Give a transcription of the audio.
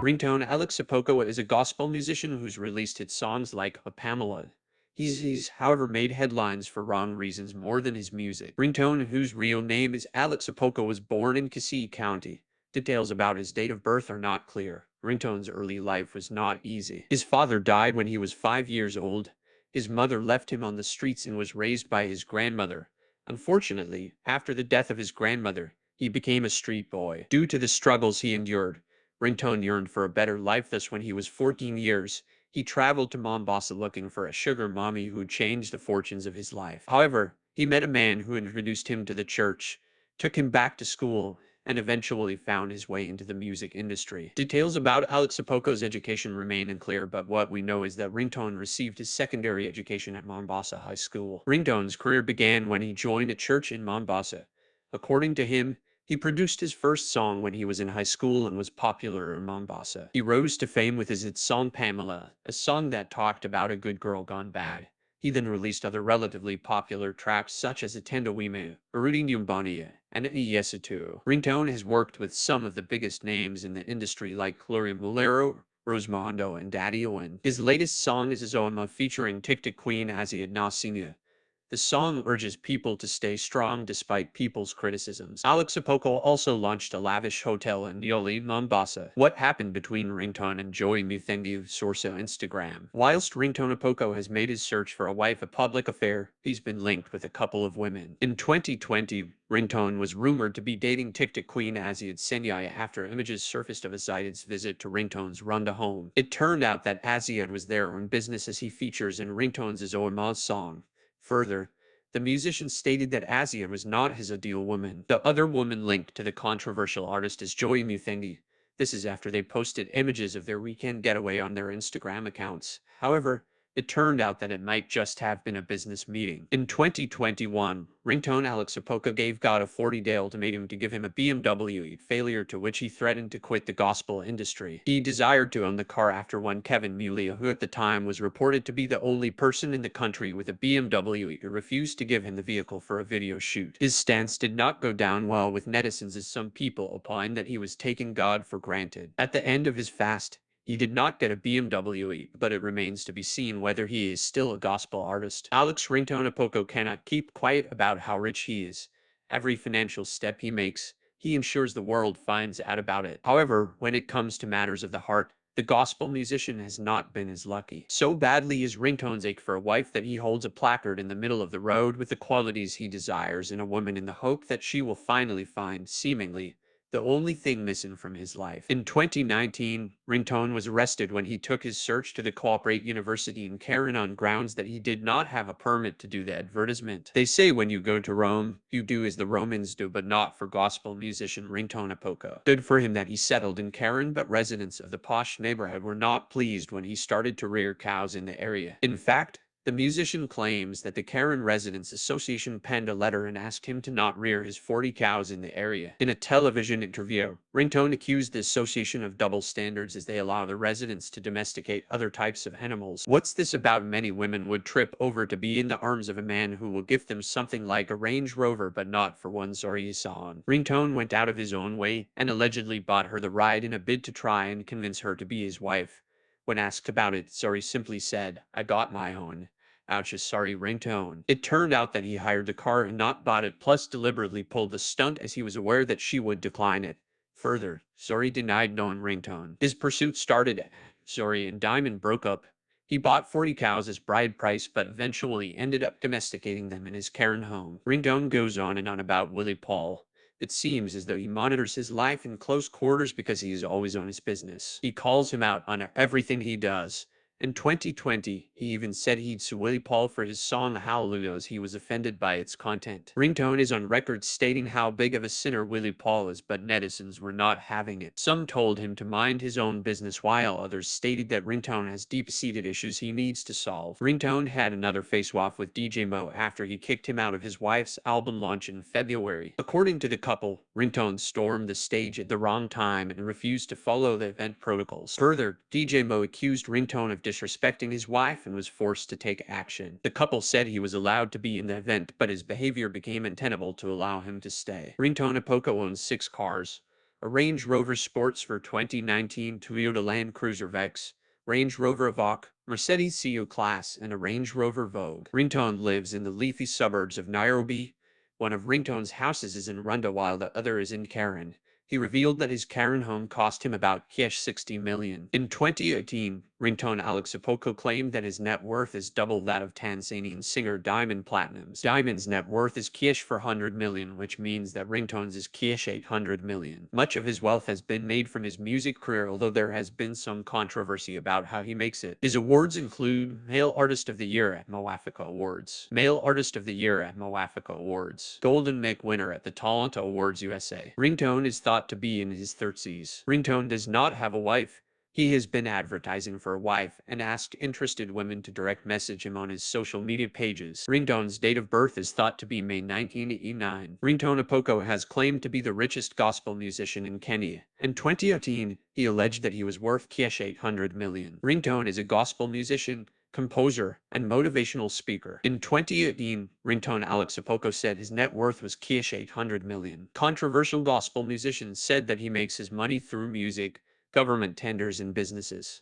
Ringtone Alex Apoko is a gospel musician who's released hit songs like Pamela. He's however made headlines for wrong reasons more than his music. Ringtone, whose real name is Alex Apoko, was born in Kisii County. Details about his date of birth are not clear. Ringtone's early life was not easy. His father died when he was 5 years old. His mother left him on the streets and was raised by his grandmother. Unfortunately, after the death of his grandmother, he became a street boy. Due to the struggles he endured, Ringtone yearned for a better life. Thus, when he was 14 years, he traveled to Mombasa looking for a sugar mommy who changed the fortunes of his life. However, he met a man who introduced him to the church, took him back to school, and eventually found his way into the music industry. Details about Alex Apoko's education remain unclear, but what we know is that Ringtone received his secondary education at Mombasa High School. Ringtone's career began when he joined a church in Mombasa. According to him, he produced his first song when he was in high school and was popular in Mombasa. He rose to fame with his hit song Pamela, a song that talked about a good girl gone bad. He then released other relatively popular tracks such as Atenda Wime, Arudi Nyumbani, and Iyesitu. Ringtone has worked with some of the biggest names in the industry like Gloria Mulero, Rose Mondo, and Daddy Owen. His latest song is Azoma featuring TikTok Queen Asia Nasinya. The song urges people to stay strong despite people's criticisms. Alex Apoko also launched a lavish hotel in Yoli, Mombasa. What happened between Ringtone and Joey Muthengi? Source Instagram. Whilst Ringtone Apoko has made his search for a wife a public affair, he's been linked with a couple of women. In 2020, Ringtone was rumored to be dating TikTok Queen Aziad Senyaya after images surfaced of Aziad's visit to Ringtone's Runda home. It turned out that Aziad was there on business, as he features in Ringtone's Azoama's song. Further, the musician stated that Asia was not his ideal woman. The other woman linked to the controversial artist is Joey Muthengi. This is after they posted images of their weekend getaway on their Instagram accounts. However, it turned out that it might just have been a business meeting. In 2021, Ringtone Alex Apoko gave God a 40-day ultimatum to give him a BMW, failure to which he threatened to quit the gospel industry. He desired to own the car after one Kevin Mulia, who at the time was reported to be the only person in the country with a BMW, refused to give him the vehicle for a video shoot. His stance did not go down well with netizens, as some people opined that he was taking God for granted. At the end of his fast, he did not get a BMW, but it remains to be seen whether he is still a gospel artist. Alex Ringtone Apoko cannot keep quiet about how rich he is. Every financial step he makes, he ensures the world finds out about it. However, when it comes to matters of the heart, the gospel musician has not been as lucky. So badly is Ringtone's ache for a wife that he holds a placard in the middle of the road with the qualities he desires in a woman, in the hope that she will finally find, seemingly, the only thing missing from his life. In 2019, Ringtone was arrested when he took his search to the Cooperate University in Karen on grounds that he did not have a permit to do the advertisement. They say when you go to Rome, you do as the Romans do, but not for gospel musician Ringtone Apoko. Good for him that he settled in Karen, but residents of the posh neighborhood were not pleased when he started to rear cows in the area. In fact, the musician claims that the Karen Residents Association penned a letter and asked him to not rear his 40 cows in the area. In a television interview, Ringtone accused the association of double standards as they allow the residents to domesticate other types of animals. What's this about? Many women would trip over to be in the arms of a man who will give them something like a Range Rover, but not for one Zori Isan. Ringtone went out of his own way and allegedly bought her the ride in a bid to try and convince her to be his wife. When asked about it, Zori simply said, "I got my own." Ouch, sorry Ringtone. It turned out that he hired the car and not bought it, plus deliberately pulled the stunt as he was aware that she would decline it. Further, Zori denied knowing Ringtone. His pursuit started. Zori and Diamond broke up. He bought 40 cows as bride price, but eventually ended up domesticating them in his Karen home. Ringtone goes on and on about Willie Paul. It seems as though he monitors his life in close quarters because he is always on his business. He calls him out on everything he does. In 2020, he even said he'd sue Willie Paul for his song Hallelujah as he was offended by its content. Ringtone is on record stating how big of a sinner Willie Paul is, but netizens were not having it. Some told him to mind his own business, while others stated that Ringtone has deep-seated issues he needs to solve. Ringtone had another face-off with DJ Mo after he kicked him out of his wife's album launch in February. According to the couple, Ringtone stormed the stage at the wrong time and refused to follow the event protocols. Further, DJ Mo accused Ringtone of disrespecting his wife and was forced to take action. The couple said he was allowed to be in the event, but his behavior became untenable to allow him to stay. Ringtone Apoko owns 6 cars. a Range Rover Sports for 2019, Toyota Land Cruiser Vex, Range Rover Evoque, Mercedes C-Class, and a Range Rover Vogue. Ringtone lives in the leafy suburbs of Nairobi. One of Ringtone's houses is in Rwanda while the other is in Karen. He revealed that his Karen home cost him about cash 60 million. In 2018, ringtone Alex Apoko claimed that his net worth is double that of Tanzanian singer Diamond Platnumz. Diamond's net worth is cash 400 million, which means that ringtone's is cash 800 million. Much of his wealth has been made from his music career, although there has been some controversy about how he makes it. His awards include Male Artist of the Year at Moafaka Awards, Male Artist of the Year at Moafaka Awards, Golden Mic winner at the Talent Awards USA. Ringtone is thought to be in his 30s. Ringtone does not have a wife. He has been advertising for a wife and asked interested women to direct message him on his social media pages. Ringtone's date of birth is thought to be May 1989. Ringtone Apoko has claimed to be the richest gospel musician in Kenya. In 2018, he alleged that he was worth cash 800 million. Ringtone is a gospel musician, composer, and motivational speaker. In 2018, ringtone Alex Apoko said his net worth was cash 800 million. Controversial gospel musicians said that he makes his money through music, government tenders, and businesses.